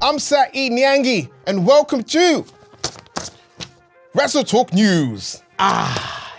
I'm Niangi, and welcome to WrestleTalk News.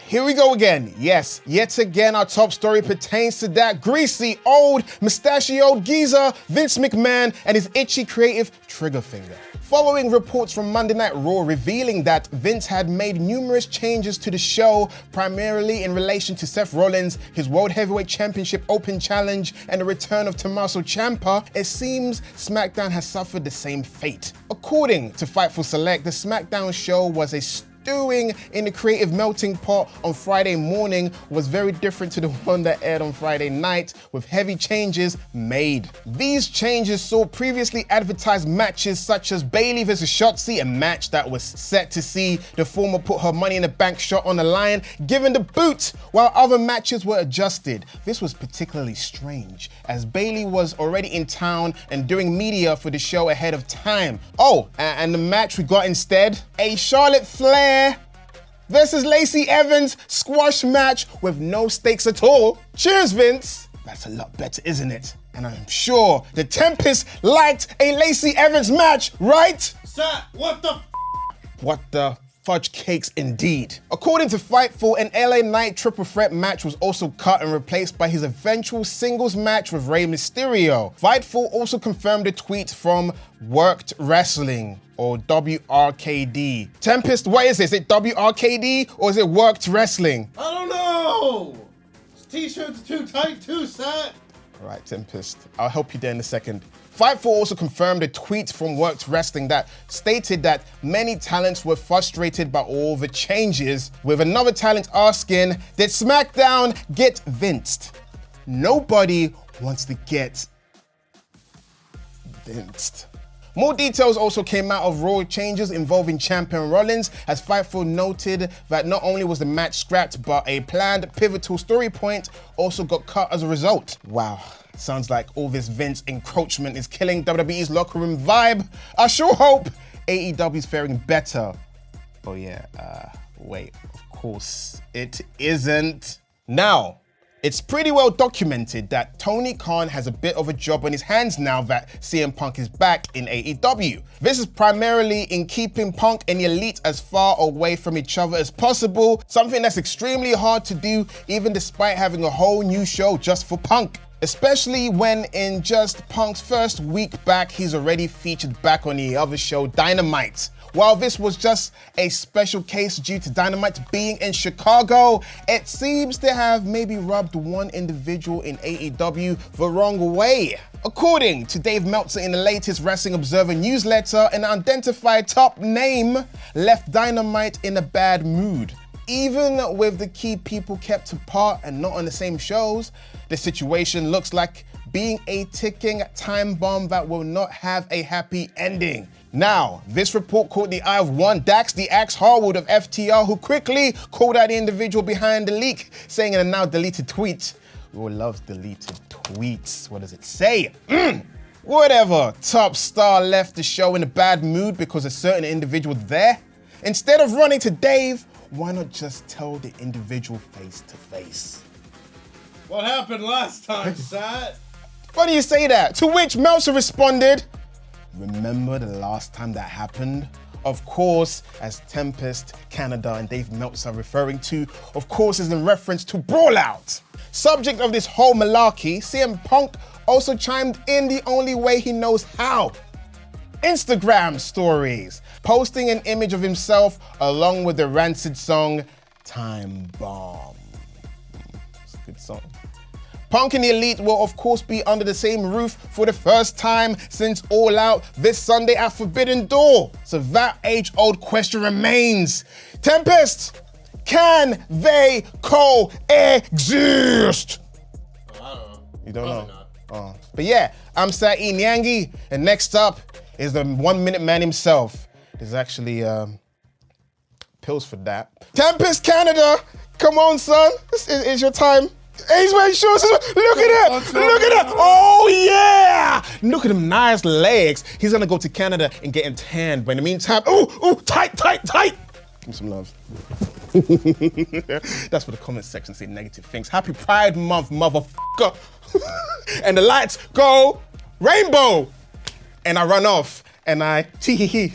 Here we go again. Yes, yet again our top story pertains to that greasy, old, mustachioed geezer, Vince McMahon, and his itchy creative trigger finger. Following reports from Monday Night Raw revealing that Vince had made numerous changes to the show, primarily in relation to Seth Rollins, his World Heavyweight Championship Open Challenge, and the return of Tommaso Ciampa, it seems SmackDown has suffered the same fate. According to Fightful Select, the SmackDown show was a stewing in the creative melting pot on Friday morning was very different to the one that aired on Friday night, with heavy changes made. These changes saw previously advertised matches such as Bayley vs. Shotzi, a match that was set to see the former put her Money in the Bank shot on the line, given the boot, while other matches were adjusted. This was particularly strange, as Bayley was already in town and doing media for the show ahead of time. Oh, and the match we got instead, a Charlotte Flair versus Lacey Evans squash match with no stakes at all. Cheers, Vince. That's a lot better, isn't it? And I'm sure the Tempest liked a Lacey Evans match, right? Sir, what the What the fudge cakes indeed. According to Fightful, an LA Knight triple threat match was also cut and replaced by his eventual singles match with Rey Mysterio. Fightful also confirmed a tweet from Worked Wrestling, or WRKD. Tempest, what is this? Is it WRKD or is it Worked Wrestling? I don't know! This t-shirt's too tight too, sir. All right, Tempest, I'll help you there in a second. Fightful also confirmed a tweet from Worked Wrestling that stated that many talents were frustrated by all the changes, with another talent asking, did SmackDown get Vinced? Nobody wants to get Vinced. More details also came out of Raw changes involving Champion Rollins, as Fightful noted that not only was the match scrapped, but a planned pivotal story point also got cut as a result. Wow, sounds like all this Vince encroachment is killing WWE's locker room vibe. I sure hope AEW is faring better. Oh yeah, wait, of course it isn't. Now, it's pretty well documented that Tony Khan has a bit of a job on his hands now that CM Punk is back in AEW. This is primarily in keeping Punk and the Elite as far away from each other as possible, something that's extremely hard to do even despite having a whole new show just for Punk. Especially when in just Punk's first week back, he's already featured back on the other show, Dynamite. While this was just a special case due to Dynamite being in Chicago, it seems to have maybe rubbed one individual in AEW the wrong way. According to Dave Meltzer in the latest Wrestling Observer newsletter, an unidentified top name left Dynamite in a bad mood. Even with the key people kept apart and not on the same shows, the situation looks like being a ticking time bomb that will not have a happy ending. Now, this report caught the eye of one Dax the Axe Harwood of FTR, who quickly called out the individual behind the leak, saying in a now deleted tweet, "We love deleted tweets. What does it say? Whatever, top star left the show in a bad mood because a certain individual there. Instead of running to Dave, why not just tell the individual face to face?" What happened last time, sir? Funny you say that, to which Meltzer responded, "Remember the last time that happened?" Of course, as Tempest, Canada, and Dave Meltzer are referring to, of course, is in reference to Brawl Out. Subject of this whole malarkey, CM Punk also chimed in the only way he knows how. Instagram stories, posting an image of himself along with the Rancid song, Timebomb. It's a good song. Punk and the Elite will of course be under the same roof for the first time since All Out this Sunday at Forbidden Door. So that age-old question remains. Tempest, can they coexist? I don't know. You don't Probably know? not. Oh. But yeah, I'm Niangi, and next up is the 1 Minute Man himself. There's actually pills for that. Tempest Canada, come on son, it's your time. He's wearing shorts. Look at that! Look at that! Oh yeah! Look at them nice legs. He's gonna go to Canada and get him tanned. But in the meantime, ooh, tight! Give me some love. That's what the comment section say negative things. Happy Pride Month, motherfucker. And the lights go rainbow. And I run off. And I tee.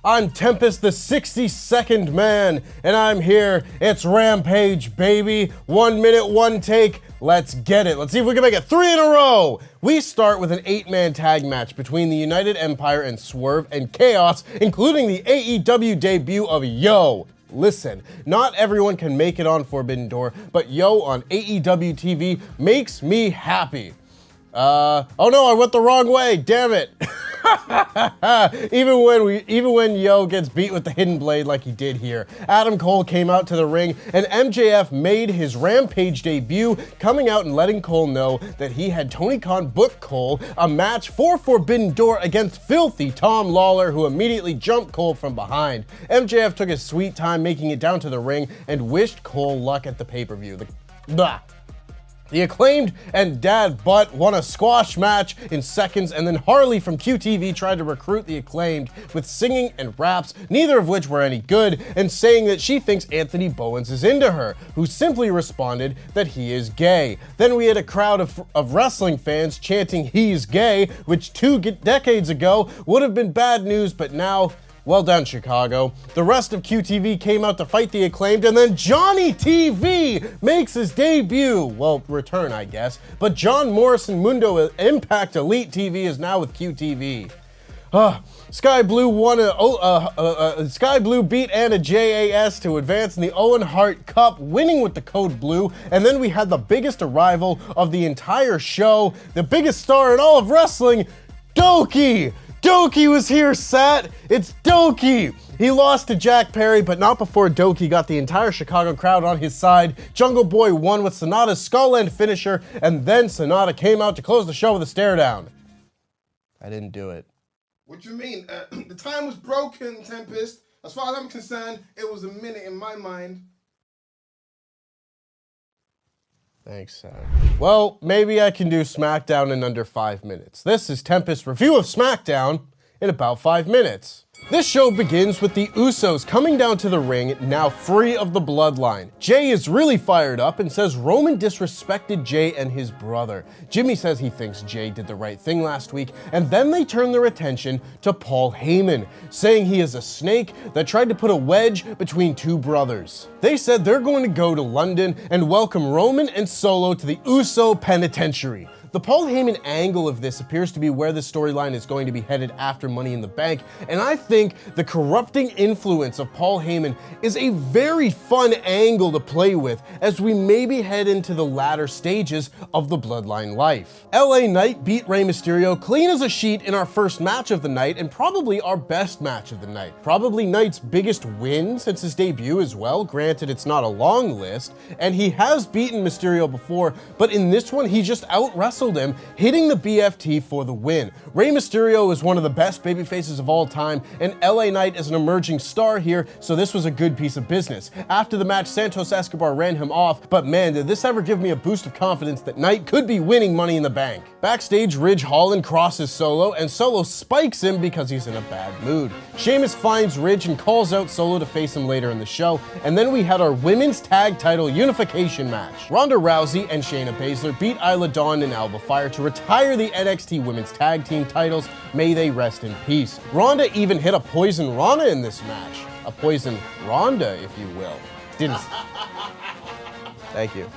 I'm Tempest, the 62nd man, and I'm here. It's Rampage, baby. 1 minute, one take. Let's get it. Let's see if we can make it 3 in a row. We start with an 8-man tag match between the United Empire and Swerve and Chaos, including the AEW debut of Yo. Listen, not everyone can make it on Forbidden Door, but Yo on AEW TV makes me happy. Oh no, I went the wrong way, damn it. Even when Yo gets beat with the hidden blade like he did here, Adam Cole came out to the ring and MJF made his Rampage debut, coming out and letting Cole know that he had Tony Khan book Cole a match for Forbidden Door against filthy Tom Lawler, who immediately jumped Cole from behind. MJF took his sweet time making it down to the ring and wished Cole luck at the pay-per-view. The Acclaimed and Dad Butt won a squash match in seconds, and then Harley from QTV tried to recruit the Acclaimed with singing and raps, neither of which were any good, and saying that she thinks Anthony Bowens is into her, who simply responded that he is gay. Then we had a crowd of wrestling fans chanting he's gay, which 2 decades ago would have been bad news, but now, well done, Chicago. The rest of QTV came out to fight the Acclaimed, and then Johnny TV makes his debut. Well, return, I guess. But John Morrison Mundo Impact Elite TV is now with QTV. Sky Blue Sky Blue beat Anna JAS to advance in the Owen Hart Cup, winning with the code blue. And then we had the biggest arrival of the entire show, the biggest star in all of wrestling, Doki. Doki was here, Sat. It's Doki. He lost to Jack Perry, but not before Doki got the entire Chicago crowd on his side. Jungle Boy won with Sonata's Skull End finisher, and then Sonata came out to close the show with a stare down. I didn't do it. What do you mean? The time was broken, Tempest. As far as I'm concerned, it was a minute in my mind. Thanks, Sam. Well, maybe I can do SmackDown in under 5 minutes. This is Tempest's review of SmackDown in about 5 minutes. This show begins with the Usos coming down to the ring, now free of the bloodline. Jay is really fired up and says Roman disrespected Jay and his brother. Jimmy says he thinks Jay did the right thing last week, and then they turn their attention to Paul Heyman, saying he is a snake that tried to put a wedge between 2 brothers. They said they're going to go to London and welcome Roman and Solo to the Uso Penitentiary. The Paul Heyman angle of this appears to be where the storyline is going to be headed after Money in the Bank, and I think the corrupting influence of Paul Heyman is a very fun angle to play with as we maybe head into the latter stages of the Bloodline life. LA Knight beat Rey Mysterio clean as a sheet in our first match of the night, and probably our best match of the night. Probably Knight's biggest win since his debut as well, granted it's not a long list, and he has beaten Mysterio before, but in this one he just out-wrestled him, hitting the BFT for the win. Rey Mysterio is one of the best babyfaces of all time, and LA Knight is an emerging star here, so this was a good piece of business. After the match, Santos Escobar ran him off, but man, did this ever give me a boost of confidence that Knight could be winning Money in the Bank. Backstage, Ridge Holland crosses Solo, and Solo spikes him because he's in a bad mood. Sheamus finds Ridge and calls out Solo to face him later in the show, and then we had our women's tag title unification match. Ronda Rousey and Shayna Baszler beat Isla Dawn and Alba Fire to retire the NXT Women's Tag Team titles. May they rest in peace. Ronda even hit a Poison Rana in this match. A Poison Ronda, if you will. Didn't. Thank you.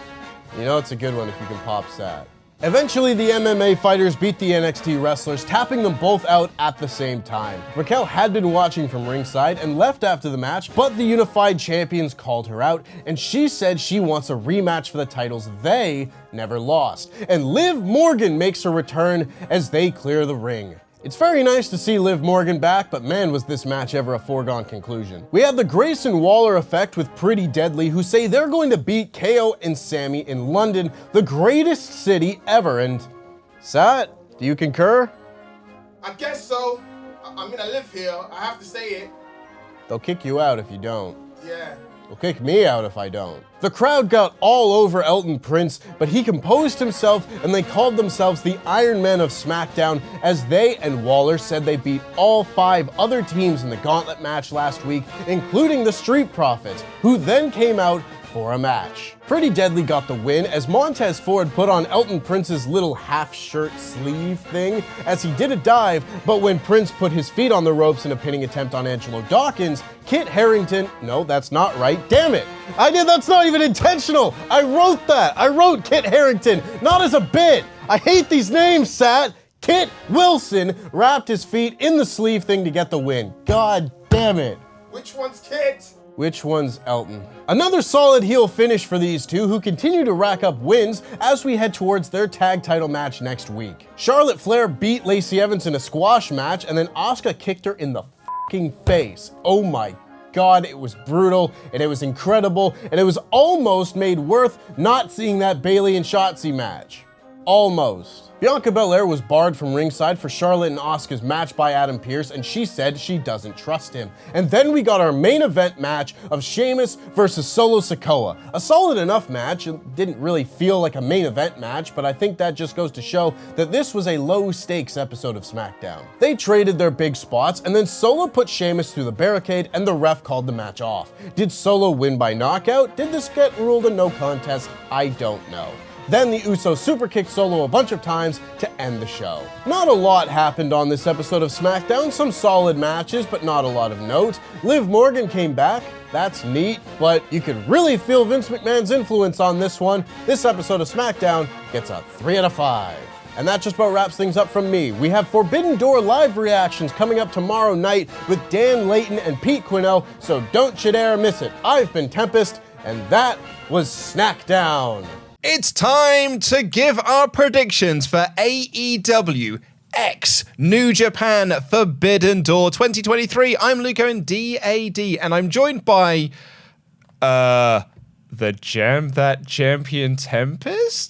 You know it's a good one if you can pop Sat. Eventually, the MMA fighters beat the NXT wrestlers, tapping them both out at the same time. Raquel had been watching from ringside and left after the match, but the unified champions called her out, and she said she wants a rematch for the titles they never lost. And Liv Morgan makes her return as they clear the ring. It's very nice to see Liv Morgan back, but man, was this match ever a foregone conclusion. We have the Grayson Waller effect with Pretty Deadly, who say they're going to beat KO and Sammy in London, the greatest city ever, and Sat, do you concur? I guess so. I mean, I live here. I have to say it. They'll kick you out if you don't. Yeah. They'll kick me out if I don't. The crowd got all over Elton Prince, but he composed himself and they called themselves the Iron Men of SmackDown as they and Waller said they beat all 5 other teams in the gauntlet match last week, including the Street Profits, who then came out for a match. Pretty Deadly got the win as Montez Ford put on Elton Prince's little half-shirt sleeve thing as he did a dive, but when Prince put his feet on the ropes in a pinning attempt on Angelo Dawkins, Kit Harington, no, that's not right, damn it. That's not even intentional. I wrote that. I wrote Kit Harington, not as a bit. I hate these names, Sat. Kit Wilson wrapped his feet in the sleeve thing to get the win. God damn it. Which one's Kit? Which one's Elton? Another solid heel finish for these two who continue to rack up wins as we head towards their tag title match next week. Charlotte Flair beat Lacey Evans in a squash match and then Asuka kicked her in the fucking face. Oh my God, it was brutal and it was incredible and it was almost made worth not seeing that Bayley and Shotzi match. Almost. Bianca Belair was barred from ringside for Charlotte and Asuka's match by Adam Pearce, and she said she doesn't trust him. And then we got our main event match of Sheamus versus Solo Sikoa. A solid enough match. It didn't really feel like a main event match, but I think that just goes to show that this was a low-stakes episode of SmackDown. They traded their big spots, and then Solo put Sheamus through the barricade, and the ref called the match off. Did Solo win by knockout? Did this get ruled a no contest? I don't know. Then the Usos superkicked Solo a bunch of times to end the show. Not a lot happened on this episode of SmackDown, some solid matches, but not a lot of note. Liv Morgan came back, that's neat, but you could really feel Vince McMahon's influence on this one. This episode of SmackDown gets a 3 out of 5. And that just about wraps things up from me. We have Forbidden Door live reactions coming up tomorrow night with Dan Layton and Pete Quinnell, so don't you dare miss it. I've been Tempest, and that was SmackDown. It's time to give our predictions for AEW X New Japan Forbidden Door 2023. I'm Luke Owen, DAD, and I'm joined by that champion Tempest?